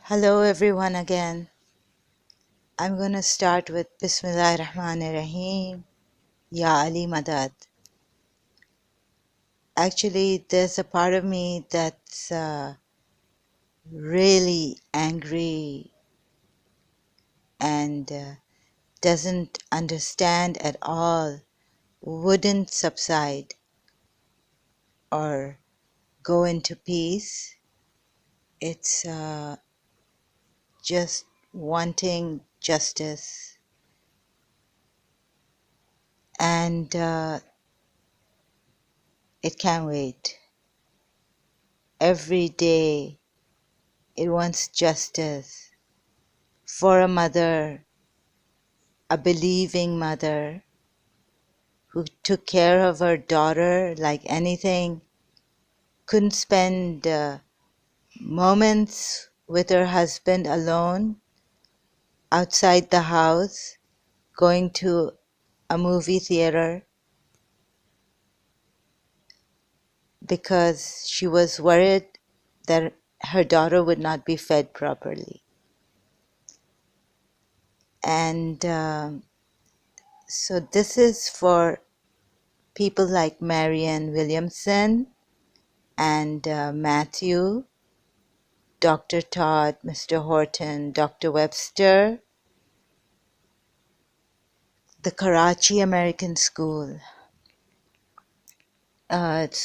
Hello everyone again. I'm going to start with Bismillah ar-Rahman ar-Rahim, Ya Ali Madad. Actually, there's a part of me that's really angry and doesn't understand at all, wouldn't subside or go into peace. It's just wanting justice. And it can't wait. Every day it wants justice for a mother, a believing mother who took care of her daughter like anything, couldn't spend moments with her husband alone outside the house, going to a movie theater because she was worried that her daughter would not be fed properly. And so this is for people like Marianne Williamson and Matthew, Dr. Todd, Mr. Horton, Dr. Webster, the Karachi American School. This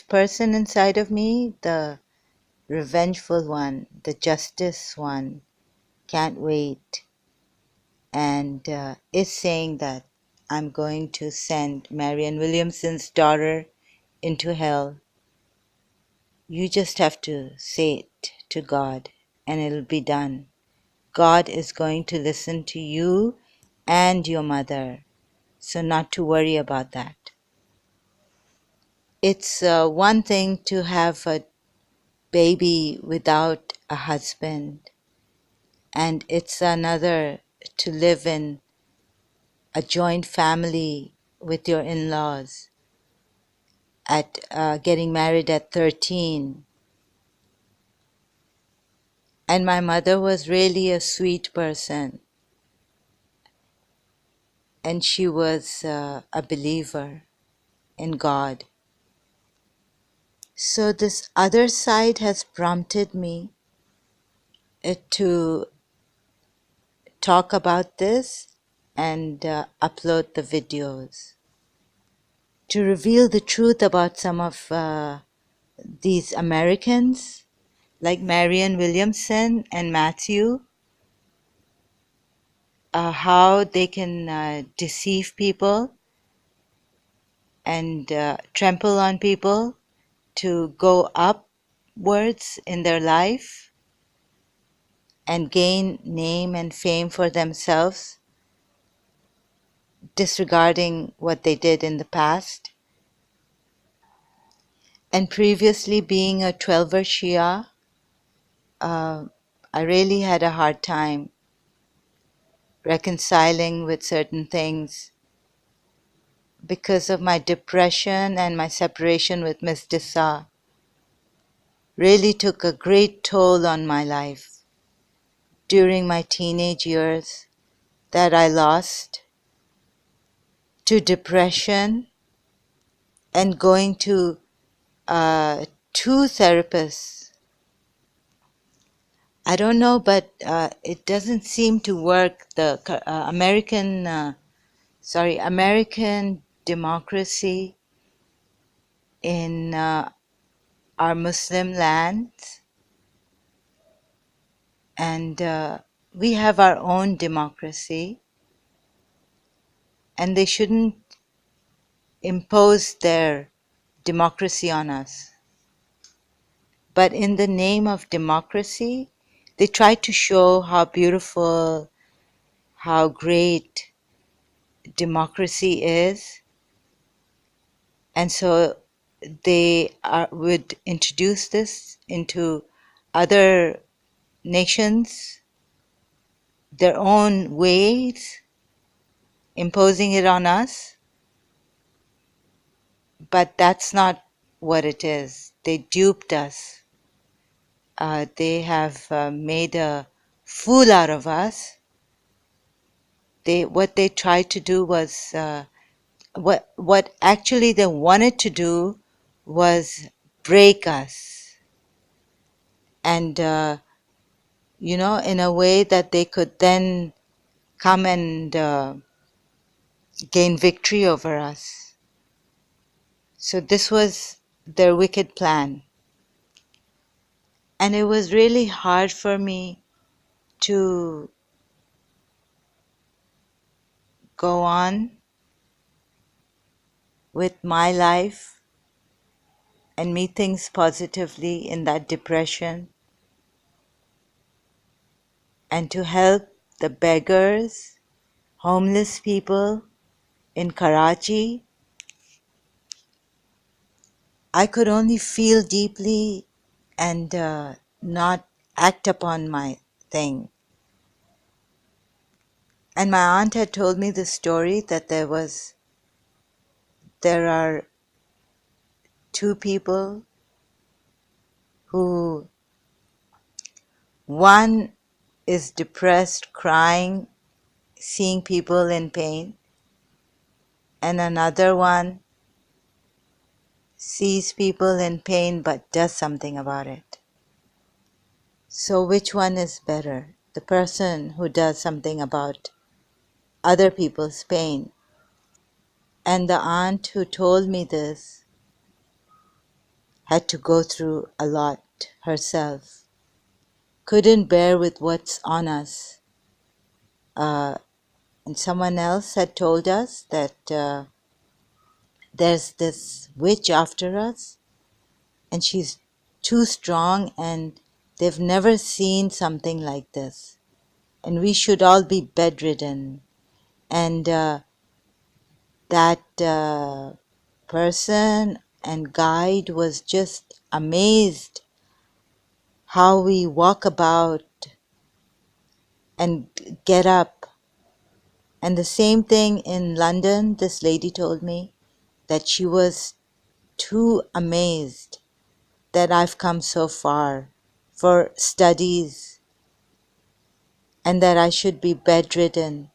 person inside of me, the revengeful one, the justice one, can't wait, and is saying that I'm going to send Marianne Williamson's daughter into hell. You just have to say it to God and it'll be done. God is going to listen to you and your mother, so not to worry about that. It's one thing to have a baby without a husband, and it's another to live in a joint family with your in-laws at getting married at 13. And my mother was really a sweet person, and she was a believer in God. So this other side has prompted me to talk about this and upload the videos to reveal the truth about some of these Americans like Marianne Williamson and Matthew, how they can deceive people and trample on people to go upwards in their life and gain name and fame for themselves, disregarding what they did in the past. And previously being a 12er Shia, I really had a hard time reconciling with certain things because of my depression, and my separation with Miss Dissa really took a great toll on my life during my teenage years that I lost to depression and going to 2 therapists. I don't know, but it doesn't seem to work. The American democracy in our Muslim lands, and we have our own democracy, and they shouldn't impose their democracy on us. But in the name of democracy, they try to show how beautiful, how great democracy is. And so they would introduce this into other nations, their own ways, imposing it on us. But that's not what it is. They duped us. They have made a fool out of us. What they tried to do was what actually they wanted to do was break us, and in a way that they could then come and gain victory over us. So this was their wicked plan. And it was really hard for me to go on with my life and meet things positively in that depression, and to help the beggars, homeless people in Karachi. I could only feel deeply and not act upon my thing. And my aunt had told me the story that there are two people who, one is depressed, crying, seeing people in pain, and another one sees people in pain but does something about it. So which one is better? The person who does something about other people's pain. And the aunt who told me this had to go through a lot herself. Couldn't bear with what's on us. And someone else had told us that there's this witch after us, and she's too strong, and they've never seen something like this. And we should all be bedridden. And that person and guide was just amazed how we walk about and get up. And the same thing in London, this lady told me that she was too amazed that I've come so far for studies and that I should be bedridden.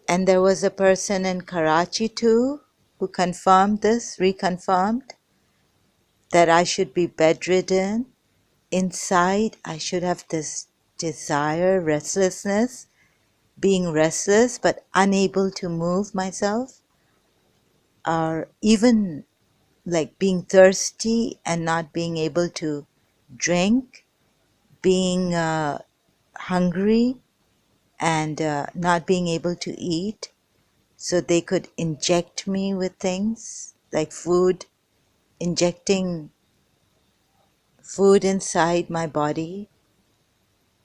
And there was a person in Karachi too who confirmed this, reconfirmed that I should be bedridden. Inside, I should have this desire, restlessness, being restless but unable to move myself, or even like being thirsty and not being able to drink, being hungry and not being able to eat. So they could inject me with things like food, injecting food inside my body.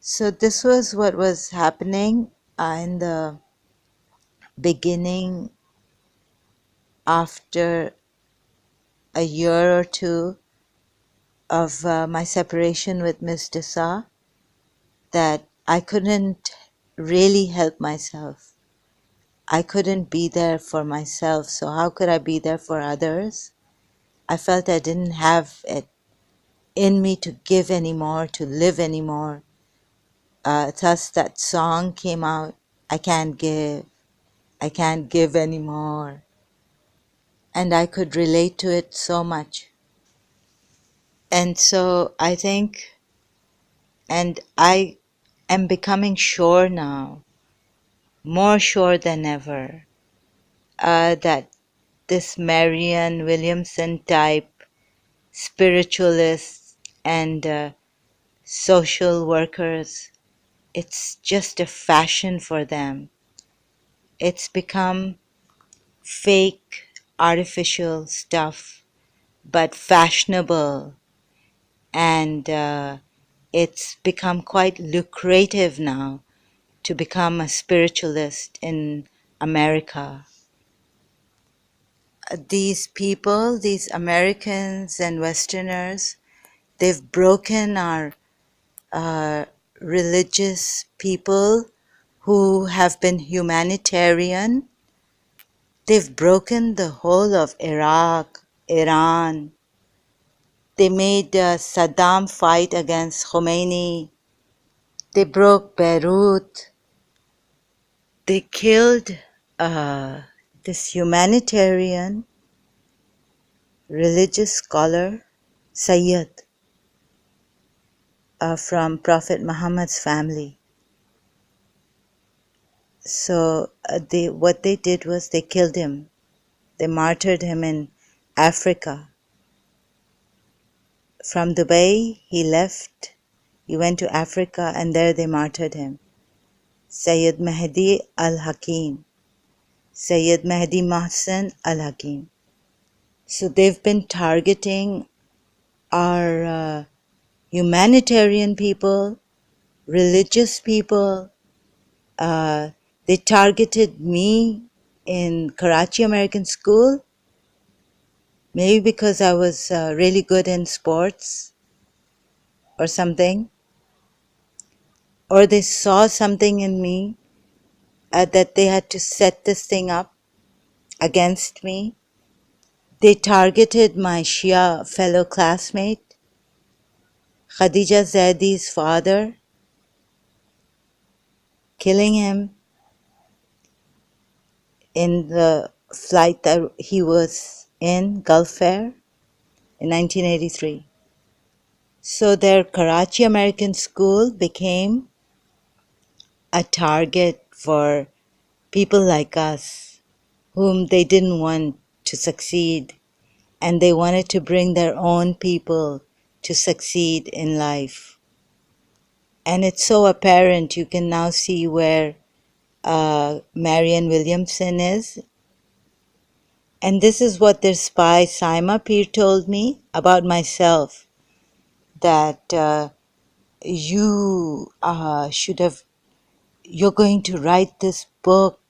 So this was what was happening in the beginning, after a year or two of my separation with Miss Desa, that I couldn't really help myself. I couldn't be there for myself, so how could I be there for others? I felt I didn't have it in me to give anymore, to live anymore. Thus that song came out, I can't give anymore. And I could relate to it so much. And so I think, and I am becoming sure now, more sure than ever, that this Marianne Williamson type spiritualists and social workers, it's just a fashion for them. It's become fake, artificial stuff, but fashionable, and it's become quite lucrative now to become a spiritualist in America. These people, these Americans and Westerners, they've broken our religious people who have been humanitarian. They've broken the whole of Iraq, Iran, They made Saddam fight against Khomeini. They broke Beirut. They killed uh, this humanitarian religious scholar, Sayyid, from Prophet Muhammad's family. So what they did was they killed him. They martyred him in Africa. From Dubai, he left. He went to Africa, and there they martyred him. Sayyid Mahdi al-Hakim. Sayyid Mahdi Mahsen al-Hakim. So they've been targeting our humanitarian people, religious people. They targeted me in Karachi American School, maybe because I was really good in sports or something. Or they saw something in me that they had to set this thing up against me. They targeted my Shia fellow classmate, Khadija Zaidi's father, killing him in the flight that he was in, Gulf Air, in 1983. So their Karachi American School became a target for people like us whom they didn't want to succeed, and they wanted to bring their own people to succeed in life. And it's so apparent. You can now see where Marianne Williamson is. And this is what their spy Saima Peer told me about myself, that you should have, you're going to write this book,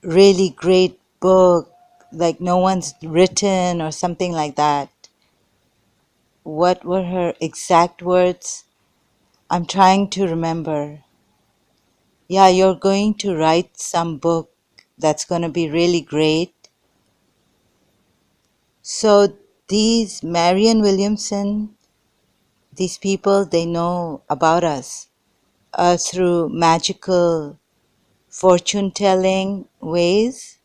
really great book, like no one's written or something like that. What were her exact words? I'm trying to remember. Yeah, you're going to write some book that's going to be really great. So these Marianne Williamson, these people, they know about us through magical fortune-telling ways.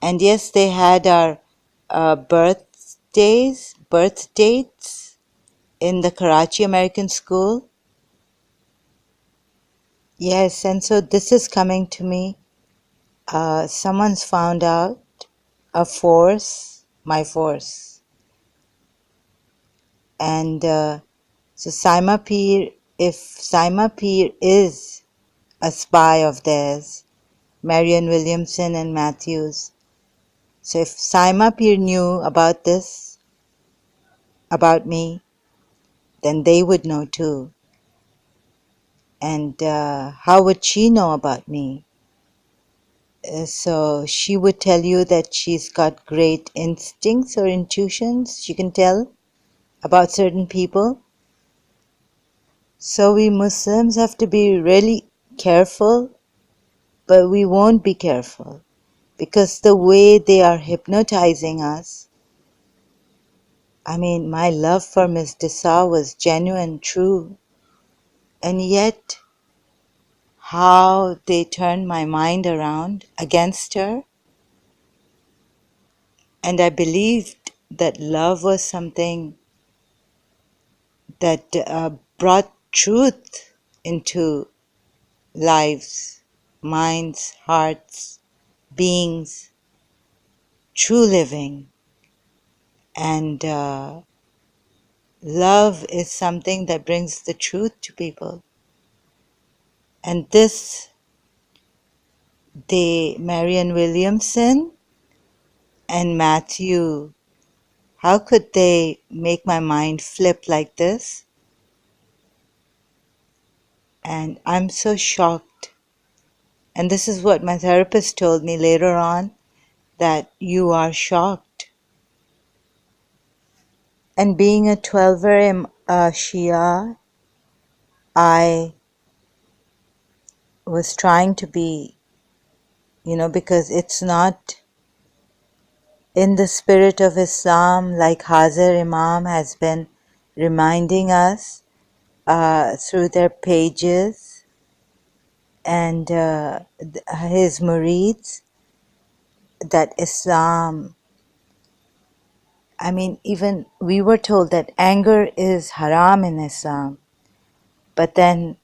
And yes, they had our birth dates in the Karachi American School. Yes, and so this is coming to me. Someone's found out a force, my force. And so Saima Peer, if Saima Peer is a spy of theirs, Marianne Williamson and Matthews, so if Saima Peer knew about this, about me, then they would know too. And how would she know about me? So she would tell you that she's got great instincts or intuitions, she can tell about certain people. So we Muslims have to be really careful, but we won't be careful because the way they are hypnotizing us. I mean, my love for Miss Dessa was genuine, true, and yet how they turned my mind around against her. And I believed that love was something that brought truth into lives, minds, hearts, beings, true living. And love is something that brings the truth to people. And this, Marianne Williamson and Matthew, how could they make my mind flip like this? And I'm so shocked. And this is what my therapist told me later on, that you are shocked. And being a 12er Shia, I was trying to be, because it's not in the spirit of Islam, like Hazar Imam has been reminding us through their pages and his murids, that Islam, I mean, even we were told that anger is haram in Islam, but then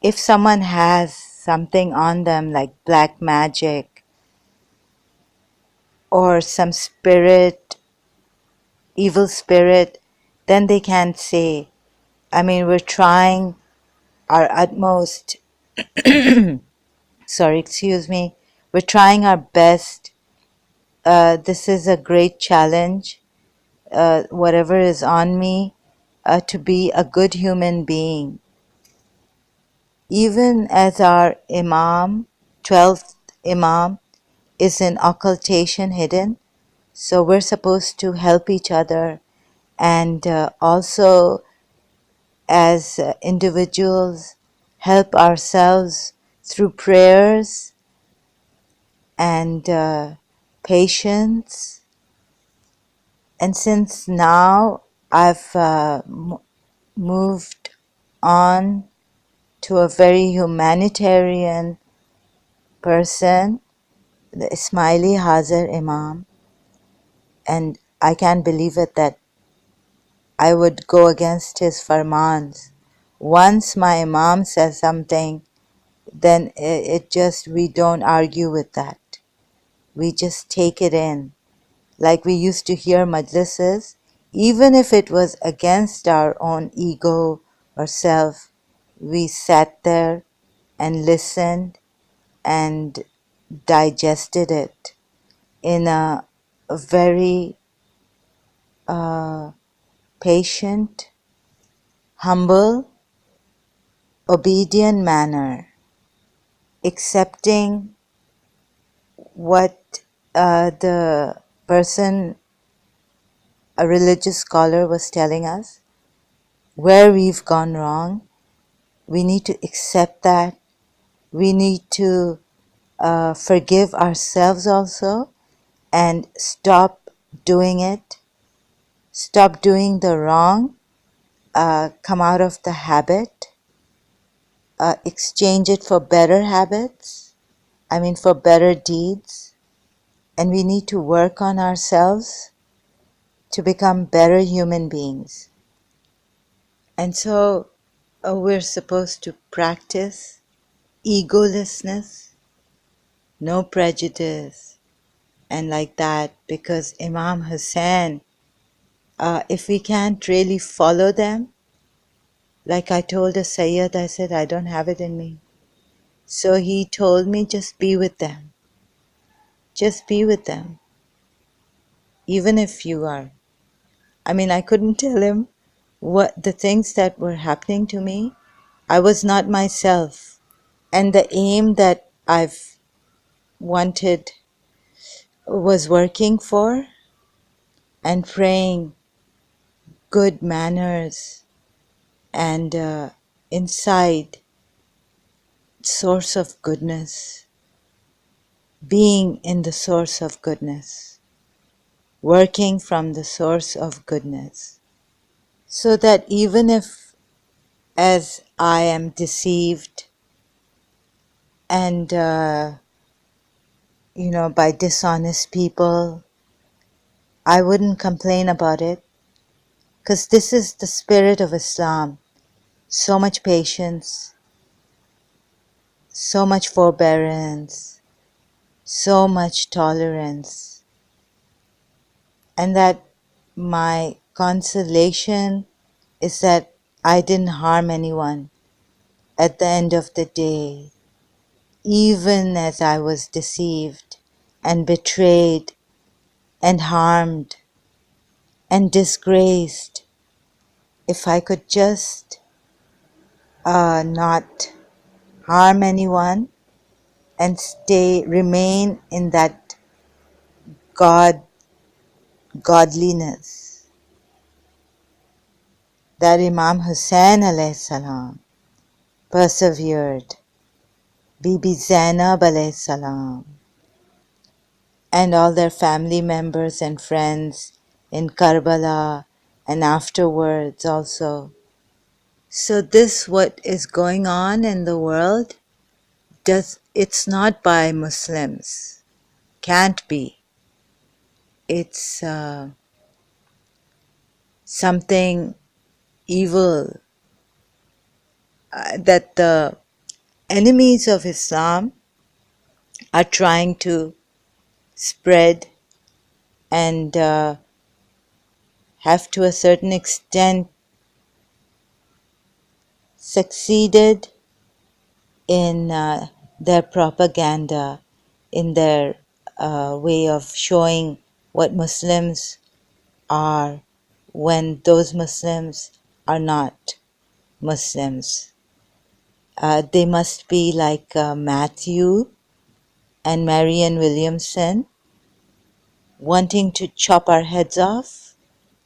if someone has something on them like black magic or some spirit, evil spirit, then they can't say. I mean, we're trying our utmost, sorry, excuse me, we're trying our best. This is a great challenge, whatever is on me, to be a good human being. Even as our Imam, 12th Imam, is in occultation hidden, so we're supposed to help each other and also as individuals help ourselves through prayers and patience. And since now I've moved on to a very humanitarian person, the Ismaili Hazar Imam, and I can't believe it that I would go against his farmans. Once my Imam says something, then it just, we don't argue with that. We just take it in. Like we used to hear majlises, even if it was against our own ego or self, we sat there and listened and digested it in a very patient, humble, obedient manner, accepting what the person, a religious scholar, was telling us, where we've gone wrong. We need to accept that. We need to forgive ourselves also and stop doing it, stop doing the wrong, come out of the habit, exchange it for better habits, for better deeds. And we need to work on ourselves to become better human beings. And so we're supposed to practice egolessness, no prejudice, and like that, because Imam Hussein, if we can't really follow them, like I told a Sayyid, I said, I don't have it in me. So he told me, just be with them. Just be with them. Even if you are. I couldn't tell him what the things that were happening to me. I was not myself. And the aim that I've wanted was working for and praying good manners and inside source of goodness, being in the source of goodness, working from the source of goodness, so that even if as I am deceived and by dishonest people, I wouldn't complain about it, because this is the spirit of Islam. So much patience, so much forbearance, so much tolerance, and that my consolation is that I didn't harm anyone at the end of the day, even as I was deceived and betrayed and harmed and disgraced. If I could just not harm anyone and remain in that godliness that Imam Hussein alayhi salam persevered, Bibi Zainab alayhi salam, and all their family members and friends in Karbala and afterwards also. So this what is going on in the world, it's not by Muslims, can't be. It's something evil that the enemies of Islam are trying to spread and have to a certain extent succeeded in their propaganda, in their way of showing what Muslims are when those Muslims are not Muslims. They must be like Matthew and Marianne Williamson, wanting to chop our heads off,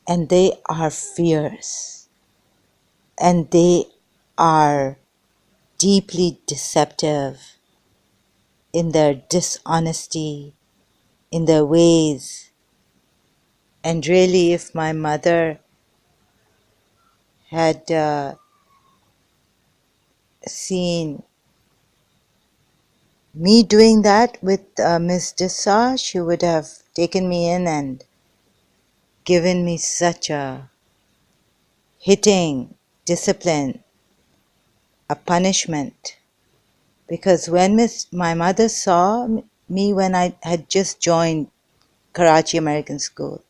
and they are fierce, and they are deeply deceptive in their dishonesty, in their ways. And really, if my mother had seen me doing that with Miss Dessa, she would have taken me in and given me such a hitting discipline, a punishment. Because when my mother saw me when I had just joined Karachi American School,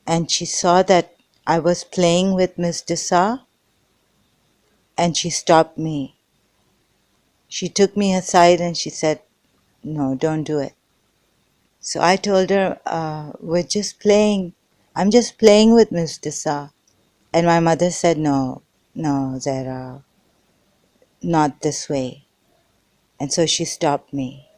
and she saw that I was playing with Miss Dessa, and she stopped me. She took me aside and she said, "No, don't do it." So I told her, "We're just playing. I'm just playing with Miss Dessa." And my mother said, "No, no, Zara, not this way." And so she stopped me.